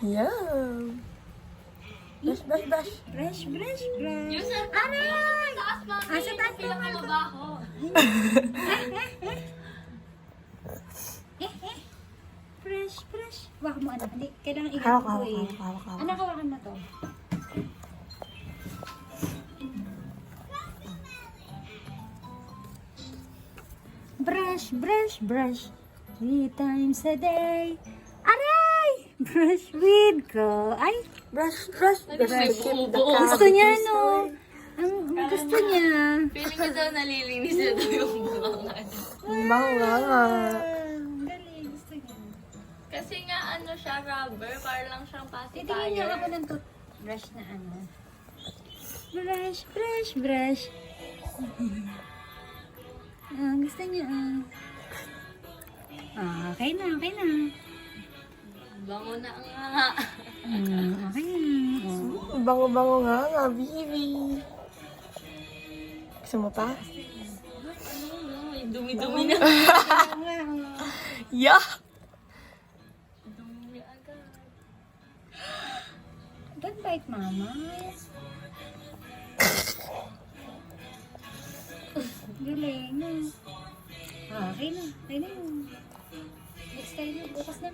Yeah. Brush, brush, brush. Brush, brush, brush. Yung sa Aray! taas, mami. Sa taas Pila naman. ka mabaho. Brush, brush. Wak mo anak. Hindi, kailangan Hawak, ikat ko hawak, eh. hawak, hawak, hawak. Anak, hawakan mo to. Brush, brush, brush. 3 times a day. Aray! Brush with ko. Ay, Brush, brush, brush. may to keep the buo. gusto niya, cavities no? away. Ang gusto niya. Feeling ko daw nalilinis na daw yung bunga. Bango nga nga. Galing, gusto niya. Kasi nga ano siya, rubber. Para lang siyang Titingin niya ako pacifier. ng toothbrush na ano. Brush, brush, brush. Gusto niya okay na, okay na. Bango na nga. Okay na. Bango-bango nga nga, baby. Gusto mo pa? May dumi-dumi na. Yeah! Dumi agad. Don't bite, mama. Galing na. Okay na. Okay na. Next time, bukas na.